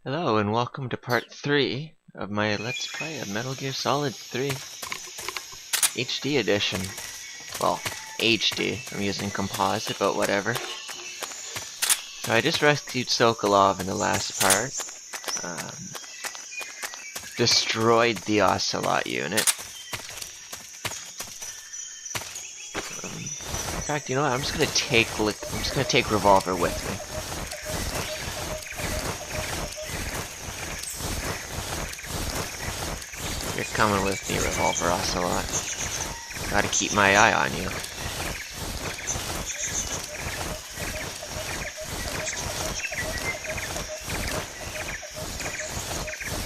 Hello and welcome to part 3 of my Let's Play of Metal Gear Solid 3 HD edition. Well, HD. I'm using composite, but whatever. So I just rescued Ocleot in the last part. Destroyed the Ocelot unit. In fact, you know what? I'm just gonna take Revolver with me. You're coming with me, Revolver Ocelot. Gotta keep my eye on you.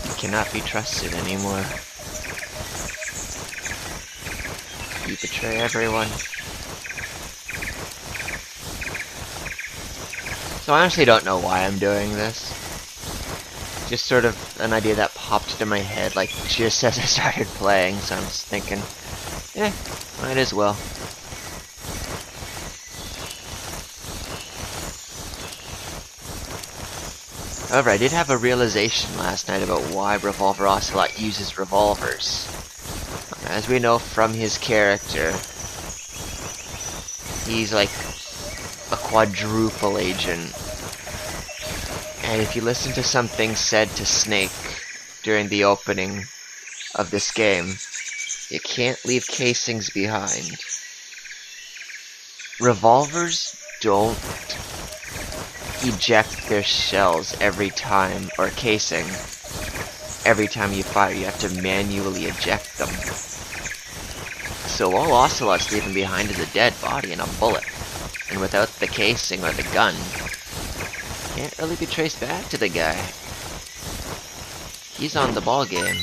You cannot be trusted anymore. You betray everyone. So I honestly don't know why I'm doing this. Just sort of an idea that popped into my head, like, just as I started playing, so I'm just thinking, might as well. However, I did have a realization last night about why Revolver Ocelot uses revolvers. As we know from his character, he's like a quadruple agent. And if you listen to something said to Snake during the opening of this game, you can't leave casings behind. Revolvers don't eject their shells every time, or casing, every time you fire. You have to manually eject them. So all Ocelot's leaving behind is a dead body and a bullet. And without the casing or the gun, can't really be traced back to the guy. He's on the ball game.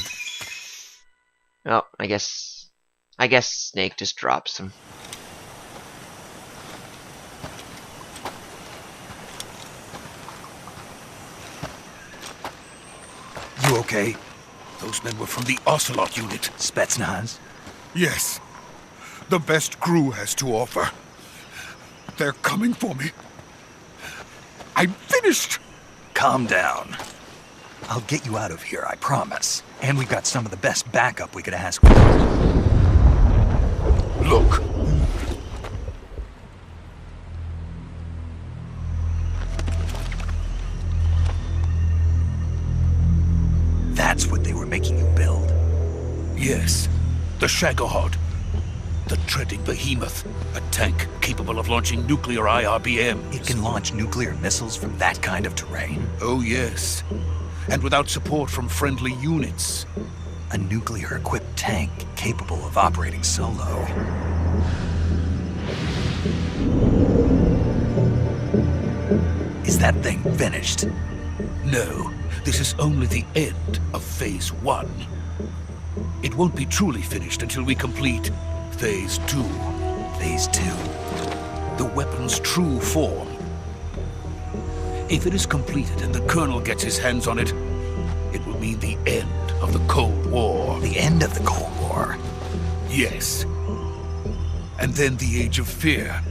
Oh, I guess Snake just drops him. You okay? Those men were from the Ocelot unit. Spetsnaz? Yes. The best crew has to offer. They're coming for me. I'm finished! Calm down. I'll get you out of here, I promise. And we've got some of the best backup we could ask for. Look. That's what they were making you build? Yes. The Shagohod. The treading behemoth. A tank capable of launching nuclear IRBMs. It can launch nuclear missiles from that kind of terrain? Oh yes. And without support from friendly units. A nuclear-equipped tank capable of operating solo. Is that thing finished? No. This is only the end of Phase 1. It won't be truly finished until we complete Phase 2. Phase 2? The weapon's true form. If it is completed and the Colonel gets his hands on it, it will mean the end of the Cold War. The end of the Cold War? Yes. And then the Age of Fear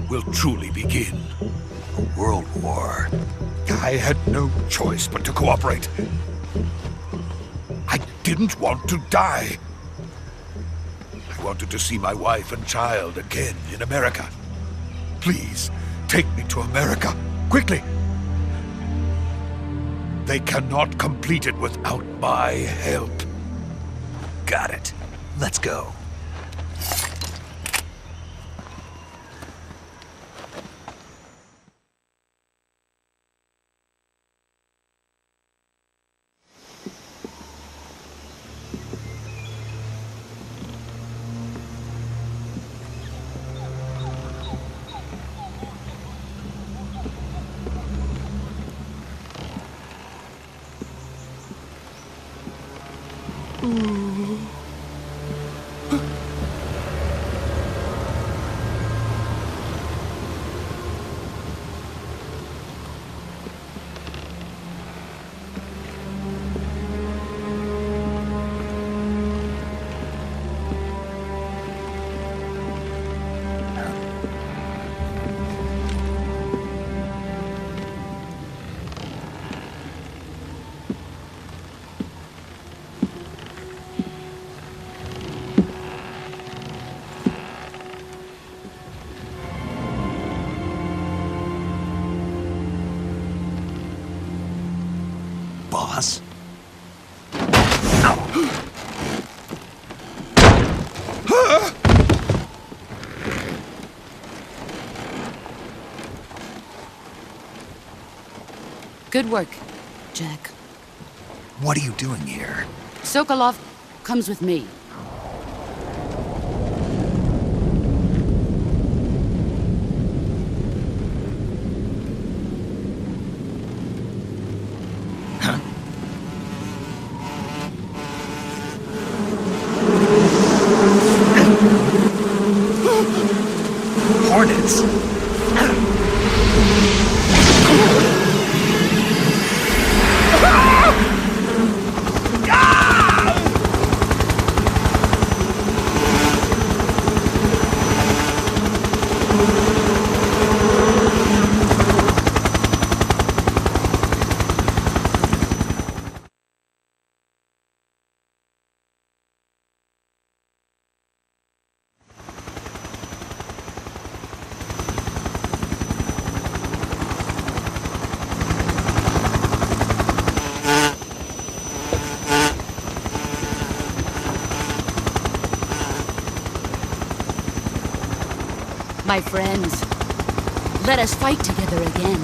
will truly begin. A world war? I had no choice but to cooperate. I didn't want to die. I wanted to see my wife and child again in America. Please, take me to America, quickly. They cannot complete it without my help. Got it. Let's go. boss. Good work, Jack. What are you doing here? Sokolov comes with me. Hornets! My friends, let us fight together again.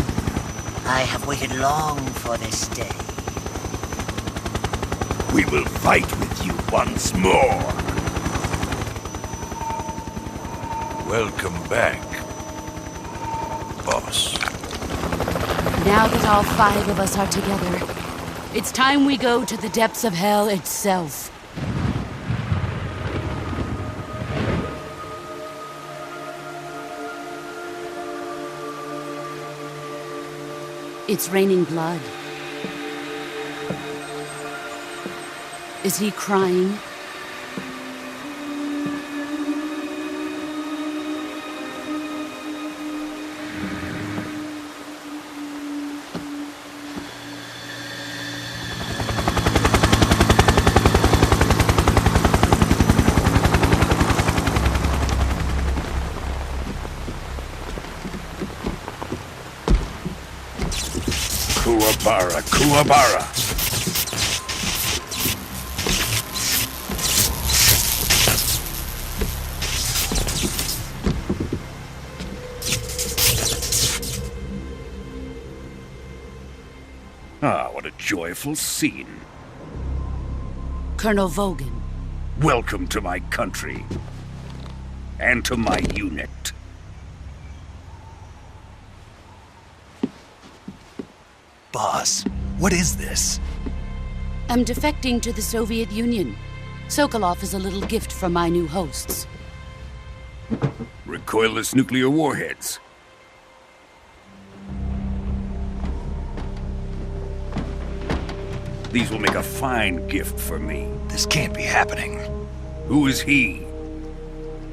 I have waited long for this day. We will fight with you once more. Welcome back, boss. Now that all 5 of us are together, it's time we go to the depths of hell itself. It's raining blood. Is he crying? Kuwabara, Kuwabara. Ah, what a joyful scene. Colonel Vogan. Welcome to my country. And to my unit. Boss, what is this? I'm defecting to the Soviet Union. Sokolov is a little gift from my new hosts. Recoilless nuclear warheads. These will make a fine gift for me. This can't be happening. Who is he?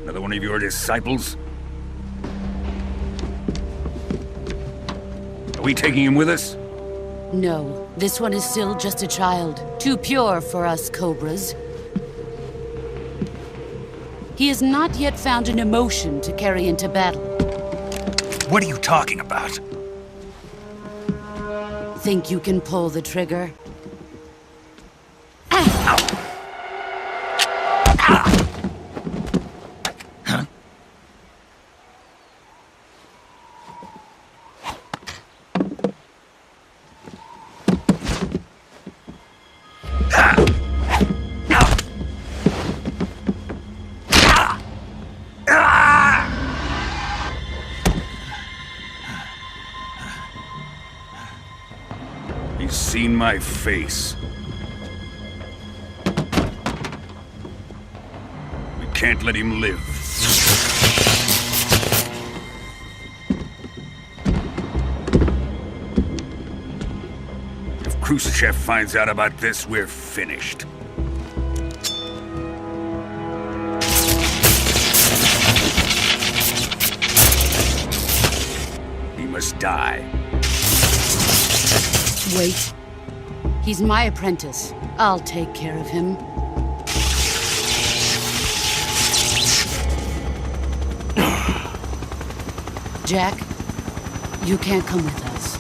Another one of your disciples? Are we taking him with us? No, this one is still just a child. Too pure for us Cobras. He has not yet found an emotion to carry into battle. What are you talking about? Think you can pull the trigger? He's seen my face. We can't let him live. If Khrushchev finds out about this, we're finished. He must die. Wait. He's my apprentice. I'll take care of him. Jack, you can't come with us.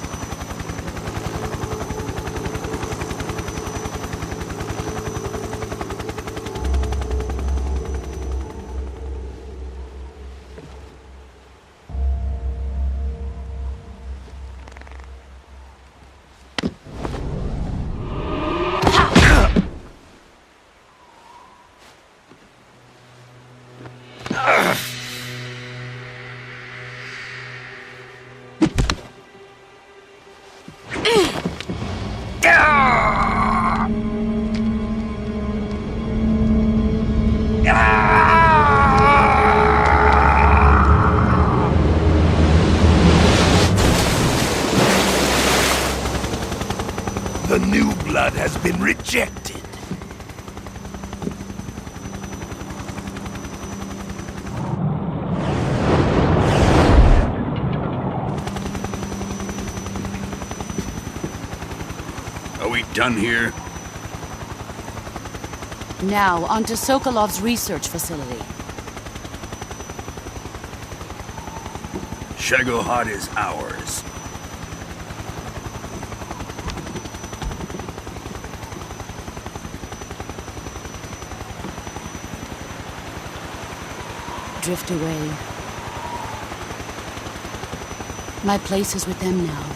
The new blood has been rejected. Are we done here? Now, onto Sokolov's research facility. Shagohod is ours. Drift away. My place is with them now.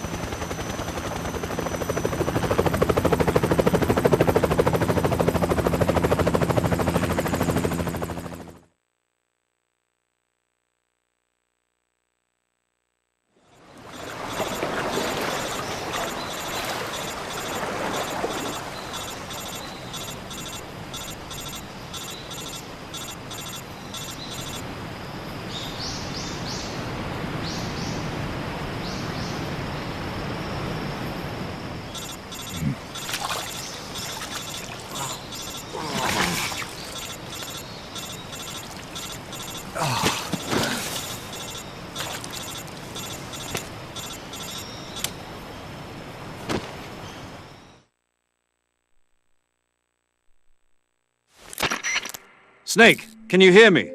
Snake, can you hear me?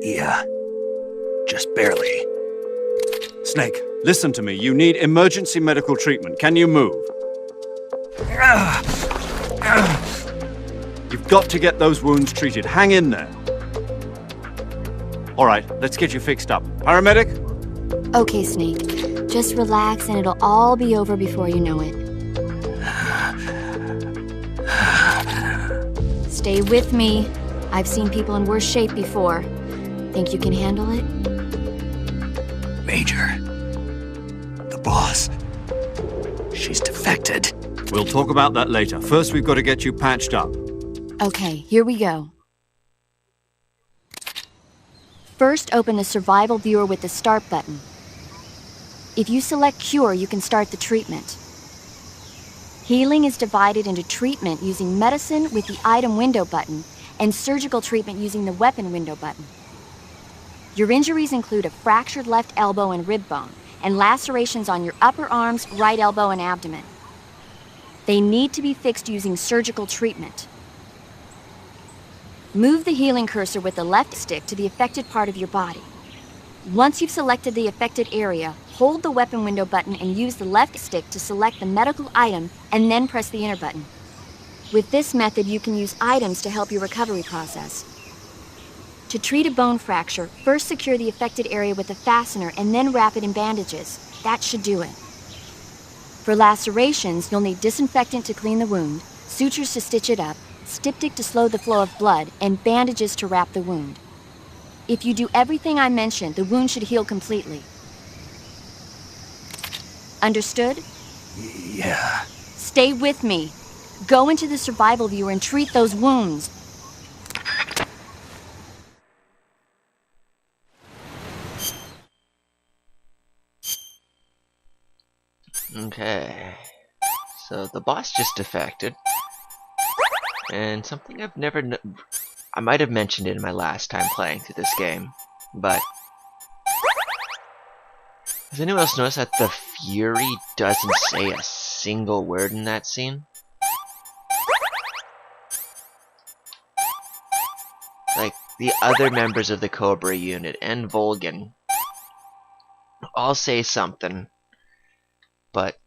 Yeah. Just barely. Snake, listen to me. You need emergency medical treatment. Can you move? You've got to get those wounds treated. Hang in there. All right, let's get you fixed up. Paramedic? Okay, Snake. Just relax and it'll all be over before you know it. Stay with me. I've seen people in worse shape before. Think you can handle it? Major. The boss. She's defected. We'll talk about that later. First, we've got to get you patched up. Okay, here we go. First, open the survival viewer with the start button. If you select cure, you can start the treatment. Healing is divided into treatment using medicine with the item window button and surgical treatment using the weapon window button. Your injuries include a fractured left elbow and rib bone and lacerations on your upper arms, right elbow, and abdomen. They need to be fixed using surgical treatment. Move the healing cursor with the left stick to the affected part of your body. Once you've selected the affected area, hold the weapon window button and use the left stick to select the medical item and then press the enter button. With this method, you can use items to help your recovery process. To treat a bone fracture, first secure the affected area with a fastener and then wrap it in bandages. That should do it. For lacerations, you'll need disinfectant to clean the wound, sutures to stitch it up, styptic to slow the flow of blood, and bandages to wrap the wound. If you do everything I mentioned, the wound should heal completely. Understood? Yeah. Stay with me. Go into the survival viewer and treat those wounds. Okay. So the boss just defected. And something I've never I might have mentioned it in my last time playing through this game, but has anyone else noticed that the Fury doesn't say a single word in that scene? Like, the other members of the Cobra unit and Volgin all say something, but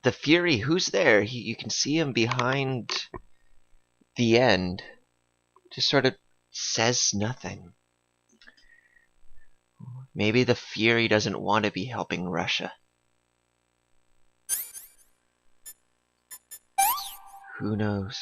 the Fury, who's there? You can see him behind the end. Just sort of says nothing. Maybe the Fury doesn't want to be helping Russia. Who knows?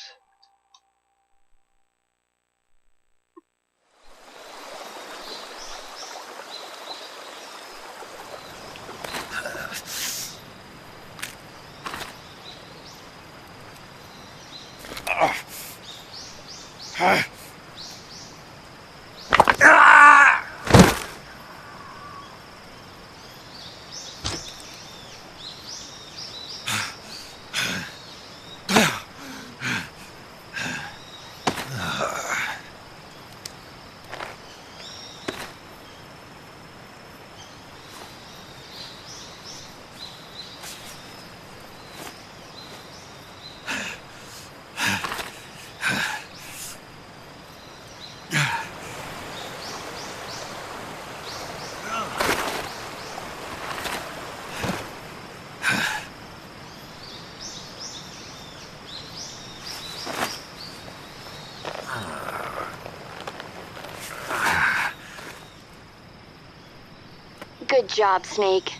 Good job, Snake.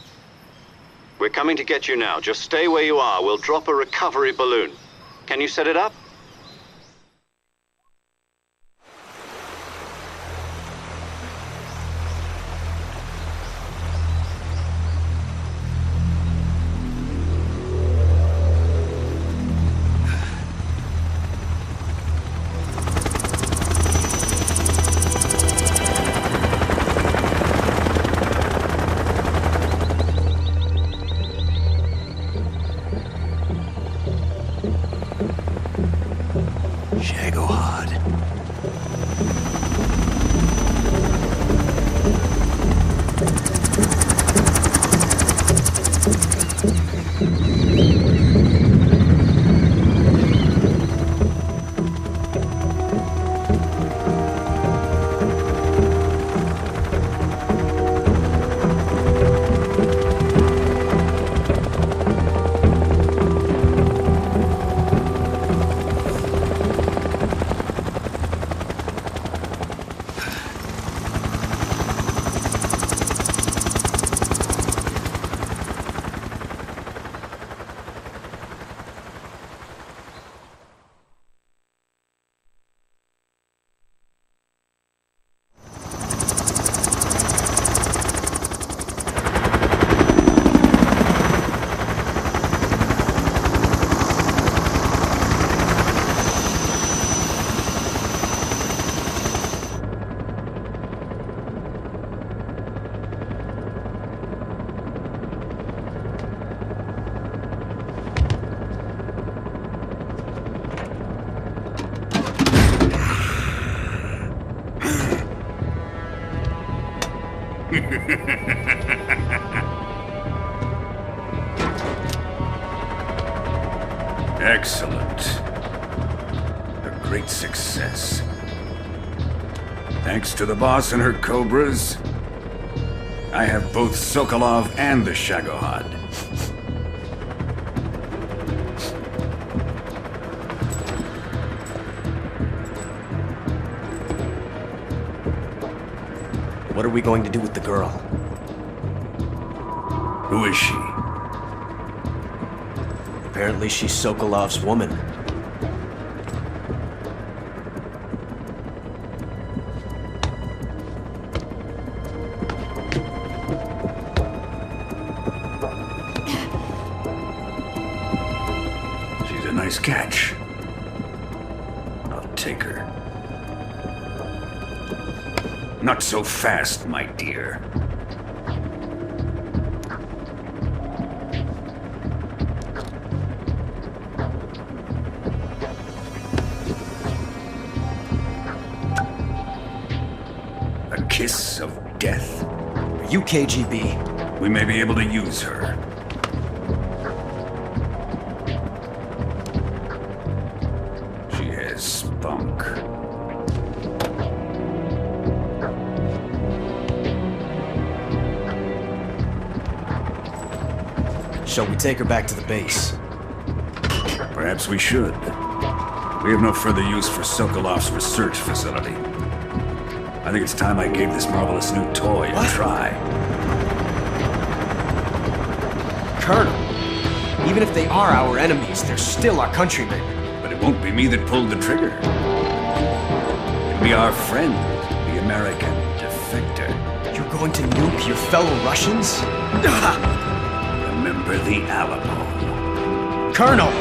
We're coming to get you now. Just stay where you are. We'll drop a recovery balloon. Can you set it up? Excellent. A great success. Thanks to the boss and her cobras, I have both Sokolov and the Shagohod. What are we going to do with the girl? Who is she? Apparently she's Sokolov's woman. She's a nice catch. I'll take her. Not so fast, my dear. A kiss of death? Are you KGB? We may be able to use her. She has spunk. Shall we take her back to the base? Perhaps we should. We have no further use for Sokolov's research facility. I think it's time I gave this marvelous new toy a try. Colonel, even if they are our enemies, they're still our countrymen. But it won't be me that pulled the trigger. It'll be our friend, the American defector. You're going to nuke your fellow Russians? Remember the Alamo. Colonel!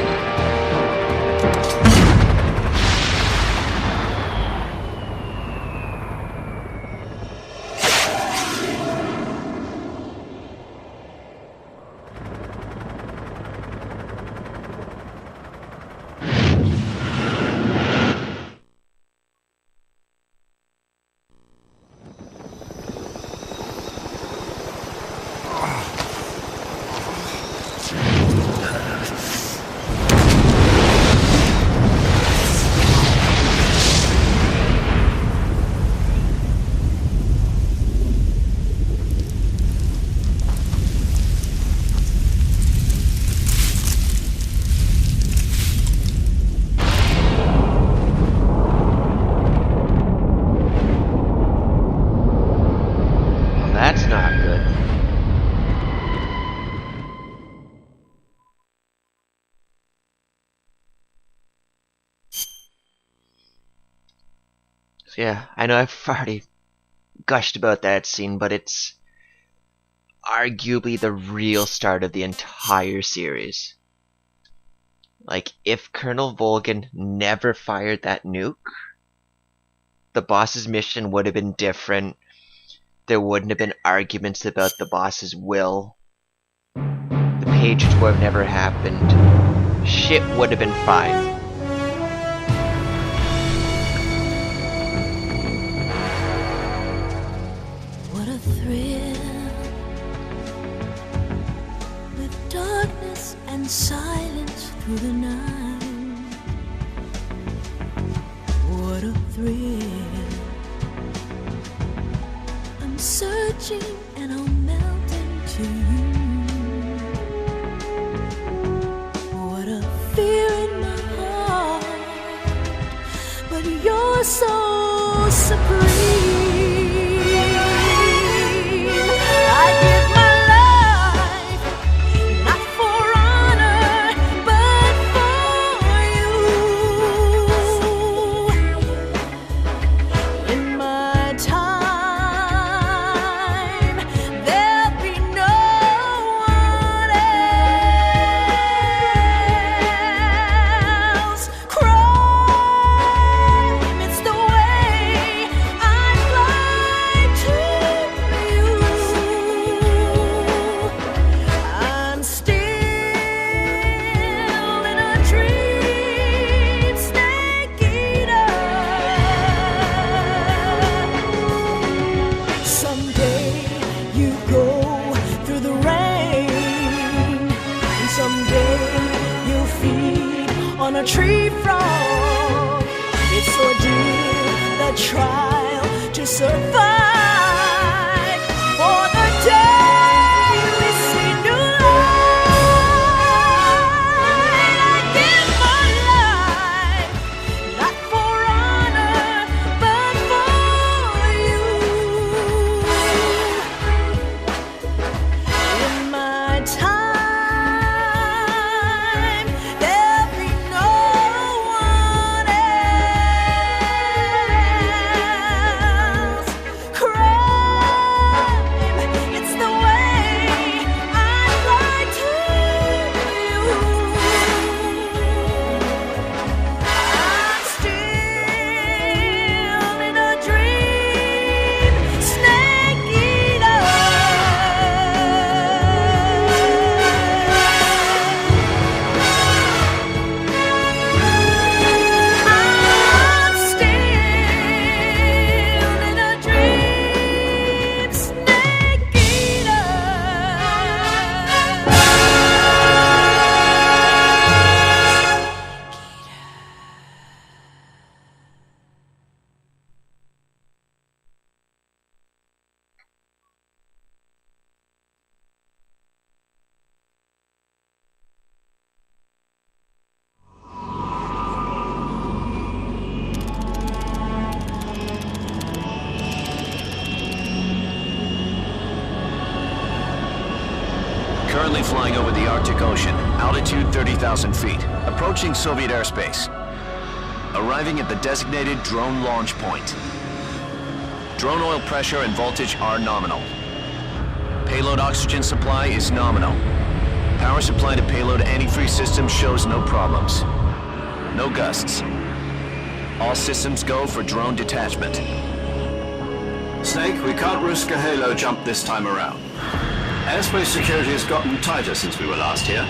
So yeah, I know I've already gushed about that scene, but it's arguably the real start of the entire series. Like, if Colonel Volgin never fired that nuke, the boss's mission would have been different. There wouldn't have been arguments about the boss's will. The pages would have never happened. Shit would have been fine. What a thrill, with darkness and silence through the night. What a thrill, I'm searching and I'll melt into you. What a fear in my heart, but you're so supreme. A tree frog, it's ordeal, the trial to survive. For the day we see new light, I give my life, not for honor, but for you. In my time, Currently flying over the Arctic Ocean, altitude 30,000 feet, approaching Soviet airspace. Arriving at the designated drone launch point. Drone oil pressure and voltage are nominal. Payload oxygen supply is nominal. Power supply to payload antifreeze system shows no problems. No gusts. All systems go for drone detachment. Snake, we can't risk a halo jump this time around. Airspace security has gotten tighter since we were last here.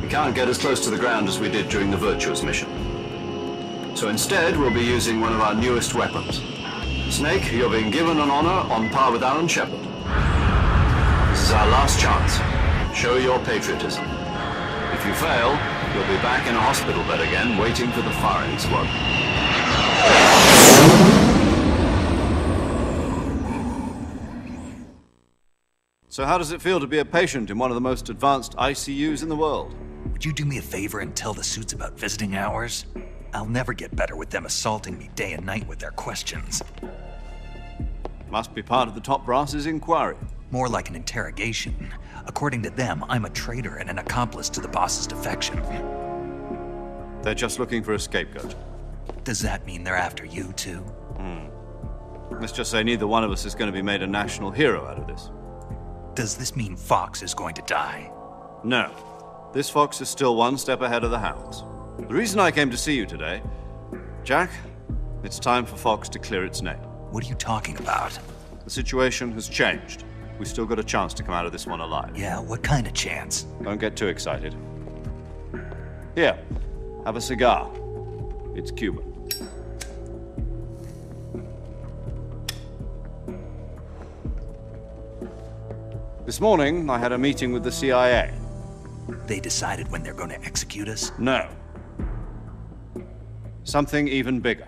We can't get as close to the ground as we did during the Virtuous mission. So instead, we'll be using one of our newest weapons. Snake, you're being given an honor on par with Alan Shepard. This is our last chance. Show your patriotism. If you fail, you'll be back in a hospital bed again, waiting for the firing squad. So how does it feel to be a patient in one of the most advanced ICUs in the world? Would you do me a favor and tell the suits about visiting hours? I'll never get better with them assaulting me day and night with their questions. Must be part of the top brass's inquiry. More like an interrogation. According to them, I'm a traitor and an accomplice to the boss's defection. They're just looking for a scapegoat. Does that mean they're after you, too? Let's just say neither one of us is going to be made a national hero out of this. Does this mean Fox is going to die? No. This fox is still one step ahead of the hounds. The reason I came to see you today, Jack, it's time for Fox to clear its name. What are you talking about? The situation has changed. We've still got a chance to come out of this one alive. Yeah, what kind of chance? Don't get too excited. Here, have a cigar. It's Cuban. This morning, I had a meeting with the CIA. They decided when they're going to execute us? No. Something even bigger.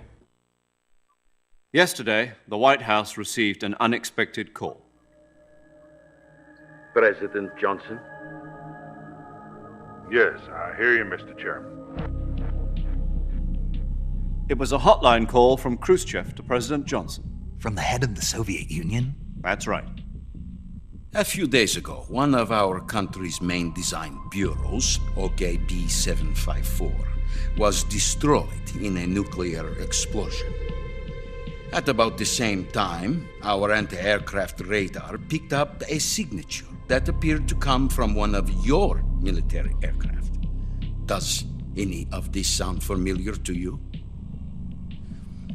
Yesterday, the White House received an unexpected call. President Johnson? Yes, I hear you, Mr. Chairman. It was a hotline call from Khrushchev to President Johnson. From the head of the Soviet Union? That's right. A few days ago, one of our country's main design bureaus, OKB-754, was destroyed in a nuclear explosion. At about the same time, our anti-aircraft radar picked up a signature that appeared to come from one of your military aircraft. Does any of this sound familiar to you?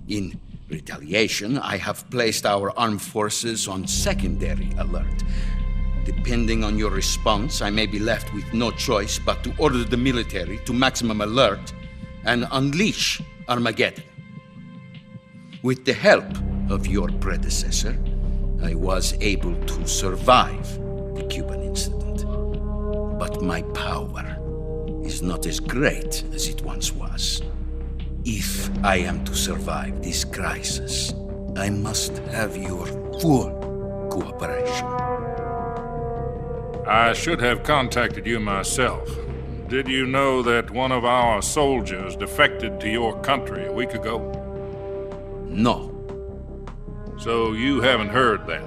In retaliation, I have placed our armed forces on secondary alert. Depending on your response, I may be left with no choice but to order the military to maximum alert and unleash Armageddon. With the help of your predecessor, I was able to survive the Cuban incident. But my power is not as great as it once was. If I am to survive this crisis, I must have your full cooperation. I should have contacted you myself. Did you know that one of our soldiers defected to your country a week ago? No. So you haven't heard then?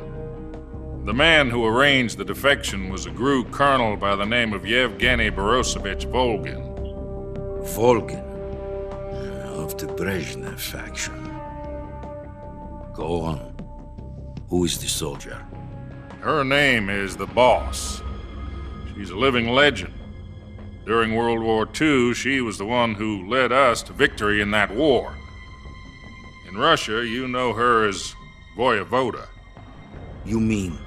The man who arranged the defection was a GRU colonel by the name of Yevgeny Borisovich Volgin. Volgin? Of the Brezhnev faction. Go on. Who is the soldier? Her name is the Boss. She's a living legend. During World War II, she was the one who led us to victory in that war. In Russia, you know her as Voyevoda. You mean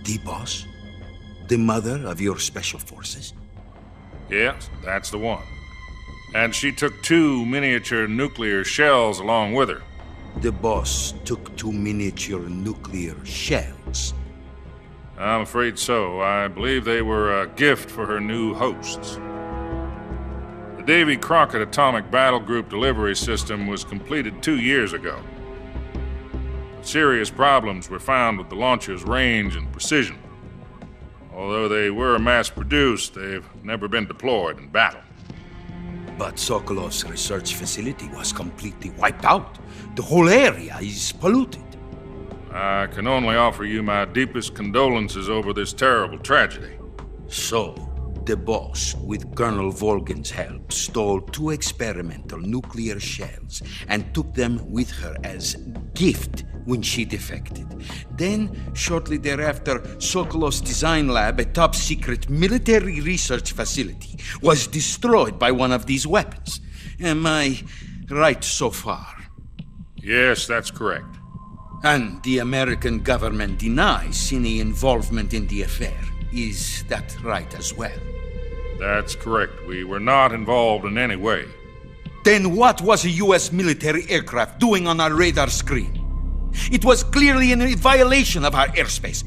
the Boss? The mother of your special forces? Yes, that's the one. And she took 2 miniature nuclear shells along with her. The Boss took 2 miniature nuclear shells? I'm afraid so. I believe they were a gift for her new hosts. The Davy Crockett Atomic Battle Group delivery system was completed 2 years ago. Serious problems were found with the launcher's range and precision. Although they were mass-produced, they've never been deployed in battle. But Sokolow's research facility was completely wiped out. The whole area is polluted. I can only offer you my deepest condolences over this terrible tragedy. So, the Boss, with Colonel Volgin's help, stole 2 experimental nuclear shells and took them with her as gift when she defected. Then, shortly thereafter, Sokolov's design lab, a top-secret military research facility, was destroyed by one of these weapons. Am I right so far? Yes, that's correct. And the American government denies any involvement in the affair. Is that right as well? That's correct. We were not involved in any way. Then what was a U.S. military aircraft doing on our radar screen? It was clearly in violation of our airspace.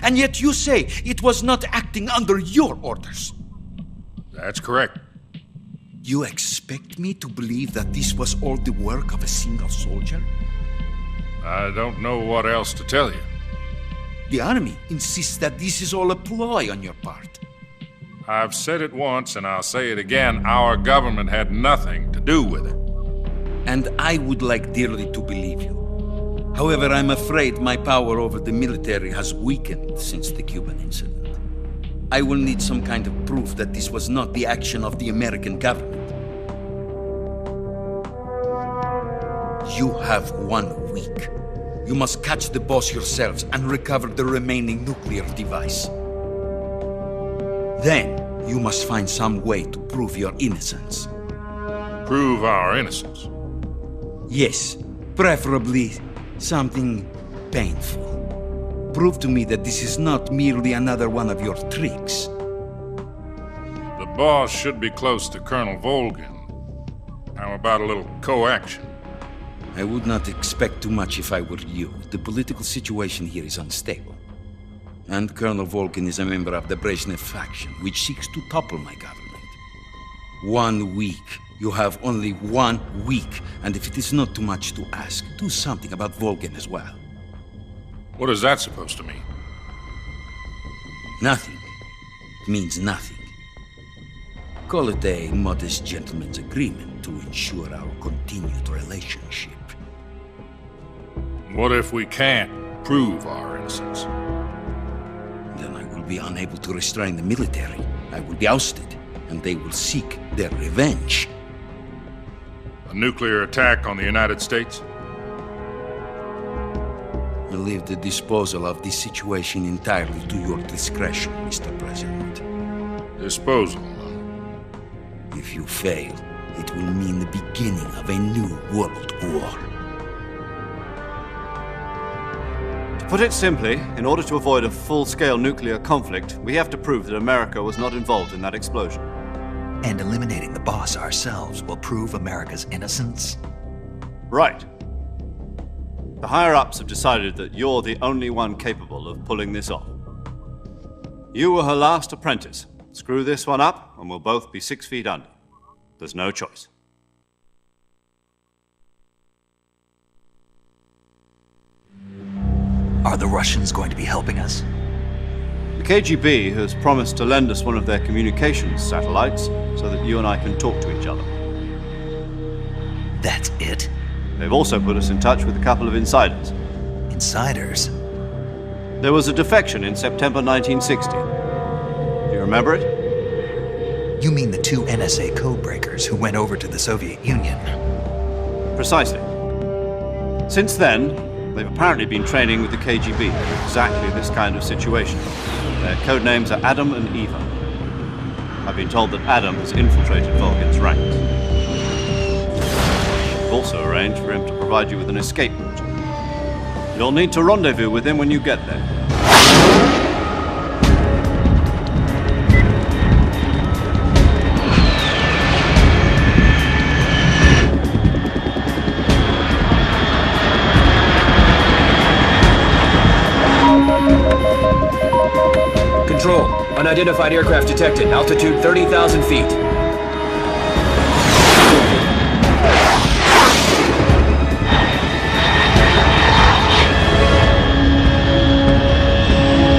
And yet you say it was not acting under your orders. That's correct. You expect me to believe that this was all the work of a single soldier? I don't know what else to tell you. The Army insists that this is all a ploy on your part. I've said it once and I'll say it again. Our government had nothing to do with it. And I would like dearly to believe you. However, I'm afraid my power over the military has weakened since the Cuban incident. I will need some kind of proof that this was not the action of the American government. You have 1 week. You must catch the boss yourselves and recover the remaining nuclear device. Then, you must find some way to prove your innocence. Prove our innocence? Yes, preferably something painful. Prove to me that this is not merely another one of your tricks. The boss should be close to Colonel Volgin. How about a little co-action? I would not expect too much if I were you. The political situation here is unstable. And Colonel Volgin is a member of the Brezhnev faction, which seeks to topple my government. 1 week. You have only 1 week, and if it is not too much to ask, do something about Volgin as well. What is that supposed to mean? Nothing. It means nothing. Call it a modest gentleman's agreement to ensure our continued relationship. What if we can't prove our innocence? Then I will be unable to restrain the military. I will be ousted, and they will seek their revenge. A nuclear attack on the United States? I leave the disposal of this situation entirely to your discretion, Mr. President. Disposal? If you fail, it will mean the beginning of a new world war. To put it simply, in order to avoid a full-scale nuclear conflict, we have to prove that America was not involved in that explosion. And eliminating the boss ourselves will prove America's innocence? Right. The higher-ups have decided that you're the only one capable of pulling this off. You were her last apprentice. Screw this one up, and we'll both be 6 feet under. There's no choice. Are the Russians going to be helping us? The KGB has promised to lend us one of their communications satellites so that you and I can talk to each other. That's it? They've also put us in touch with a couple of insiders. Insiders? There was a defection in September 1960. Do you remember it? You mean the 2 NSA codebreakers who went over to the Soviet Union? Precisely. Since then, they've apparently been training with the KGB for exactly this kind of situation. Their code names are Adam and Eva. I've been told that Adam has infiltrated Volgin's ranks. I've also arranged for him to provide you with an escape route. You'll need to rendezvous with him when you get there. Control. Unidentified aircraft detected. Altitude 30,000 feet.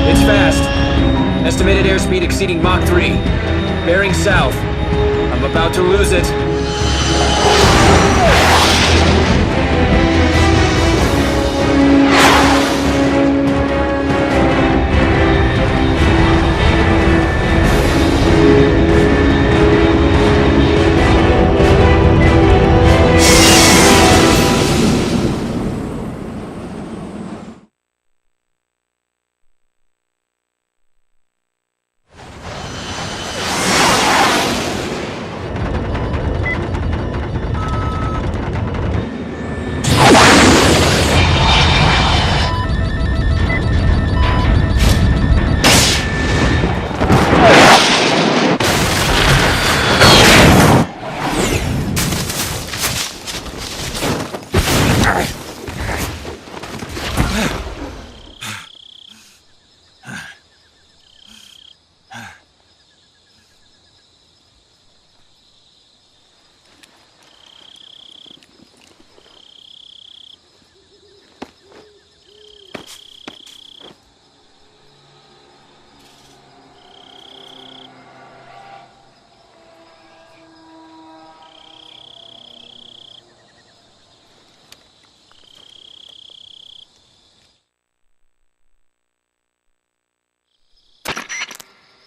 It's fast. Estimated airspeed exceeding Mach 3. Bearing south. I'm about to lose it.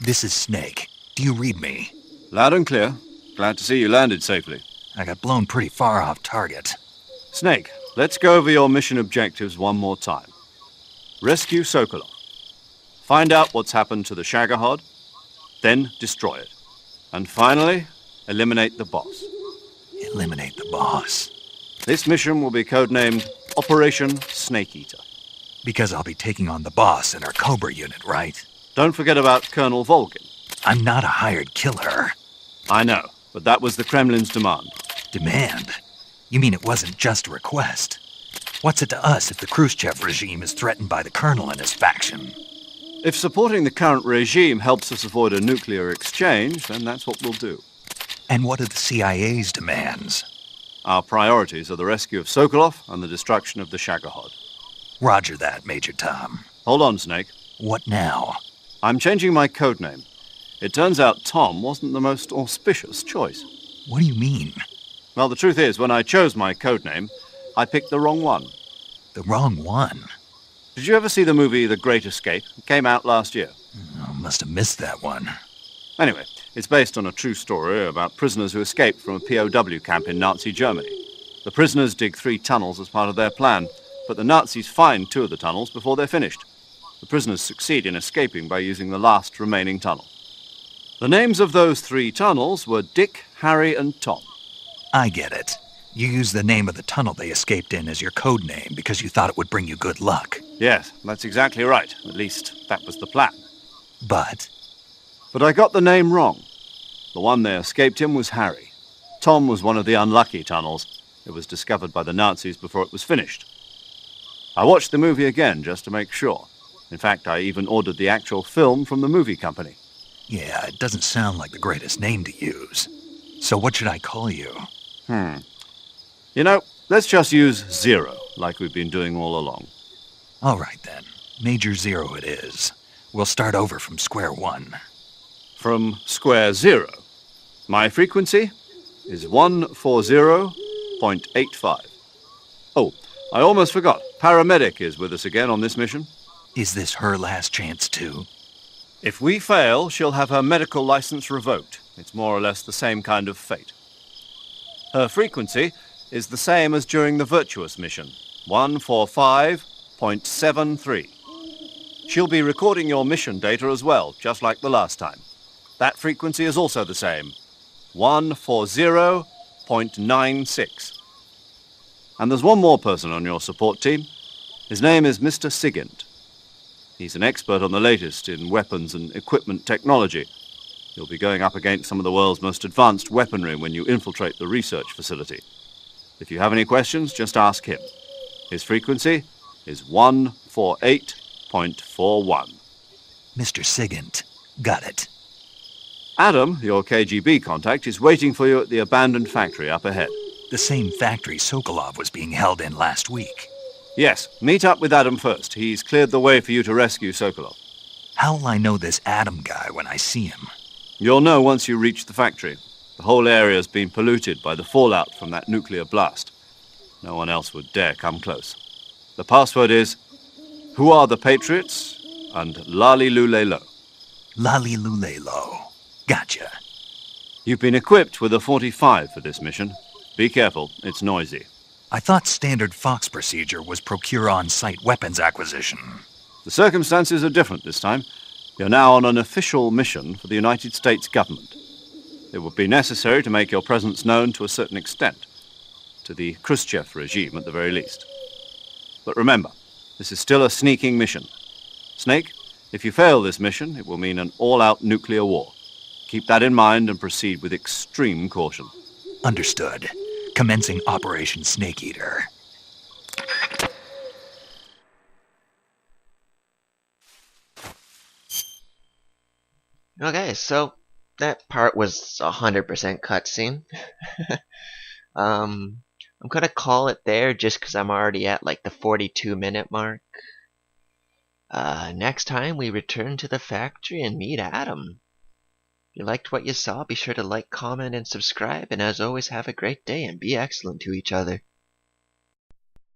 This is Snake. Do you read me? Loud and clear. Glad to see you landed safely. I got blown pretty far off target. Snake, Let's go over your mission objectives one more time. Rescue Sokolov. Find out what's happened to the Shagohod, then destroy it. And finally, eliminate the boss. Eliminate the boss. This mission will be codenamed Operation Snake Eater. Because I'll be taking on the boss in our Cobra unit, right? Don't forget about Colonel Volgin. I'm not a hired killer. I know, but that was the Kremlin's demand. Demand? You mean it wasn't just a request? What's it to us if the Khrushchev regime is threatened by the Colonel and his faction? If supporting the current regime helps us avoid a nuclear exchange, then that's what we'll do. And what are the CIA's demands? Our priorities are the rescue of Sokolov and the destruction of the Shagohod. Roger that, Major Tom. Hold on, Snake. What now? I'm changing my codename. It turns out Tom wasn't the most auspicious choice. What do you mean? Well, the truth is, when I chose my codename, I picked the wrong one. The wrong one? Did you ever see the movie The Great Escape? It came out last year. Oh, must have missed that one. Anyway, it's based on a true story about prisoners who escaped from a POW camp in Nazi Germany. The prisoners dig 3 tunnels as part of their plan, but the Nazis find 2 of the tunnels before they're finished. The prisoners succeed in escaping by using the last remaining tunnel. The names of those 3 tunnels were Dick, Harry, and Tom. I get it. You used the name of the tunnel they escaped in as your code name because you thought it would bring you good luck. Yes, that's exactly right. At least, that was the plan. But I got the name wrong. The one they escaped in was Harry. Tom was one of the unlucky tunnels. It was discovered by the Nazis before it was finished. I watched the movie again just to make sure. In fact, I even ordered the actual film from the movie company. yeah, it doesn't sound like the greatest name to use. So what should I call you? You know, let's just use Zero, like we've been doing all along. All right, then. Major Zero it is. We'll start over from square one. From square zero. My frequency is 140.85. Oh, I almost forgot. Paramedic is with us again on this mission. Is this her last chance, too? If we fail, she'll have her medical license revoked. It's more or less the same kind of fate. Her frequency is the same as during the Virtuous mission, 145.73. She'll be recording your mission data as well, just like the last time. That frequency is also the same, 140.96. And there's one more person on your support team. His name is Mr. Sigint. He's an expert on the latest in weapons and equipment technology. You'll be going up against some of the world's most advanced weaponry when you infiltrate the research facility. If you have any questions, just ask him. His frequency is 148.41. Mr. Sigint. Got it. Adam, your KGB contact, is waiting for you at the abandoned factory up ahead. The same factory Sokolov was being held in last week. Yes, meet up with Adam first. He's cleared the way for you to rescue Sokolov. How'll I know this Adam guy when I see him? You'll know once you reach the factory. The whole area's been polluted by the fallout from that nuclear blast. No one else would dare come close. The password is, Who are the Patriots? And Lali Lule Lo. Lali Lule Lo. Gotcha. You've been equipped with a 45 for this mission. Be careful, it's noisy. I thought standard Fox procedure was procure on-site weapons acquisition. The circumstances are different this time. You're now on an official mission for the United States government. It would be necessary to make your presence known to a certain extent, to the Khrushchev regime at the very least. But remember, this is still a sneaking mission. Snake, if you fail this mission, it will mean an all-out nuclear war. Keep that in mind and proceed with extreme caution. Understood. Commencing Operation Snake Eater. Okay, so that part was 100% cutscene. I'm gonna call it there just because I'm already at like the 42-minute mark. Next time we return to the factory and meet Adam. If you liked what you saw, be sure to like, comment, and subscribe. And as always, have a great day and be excellent to each other.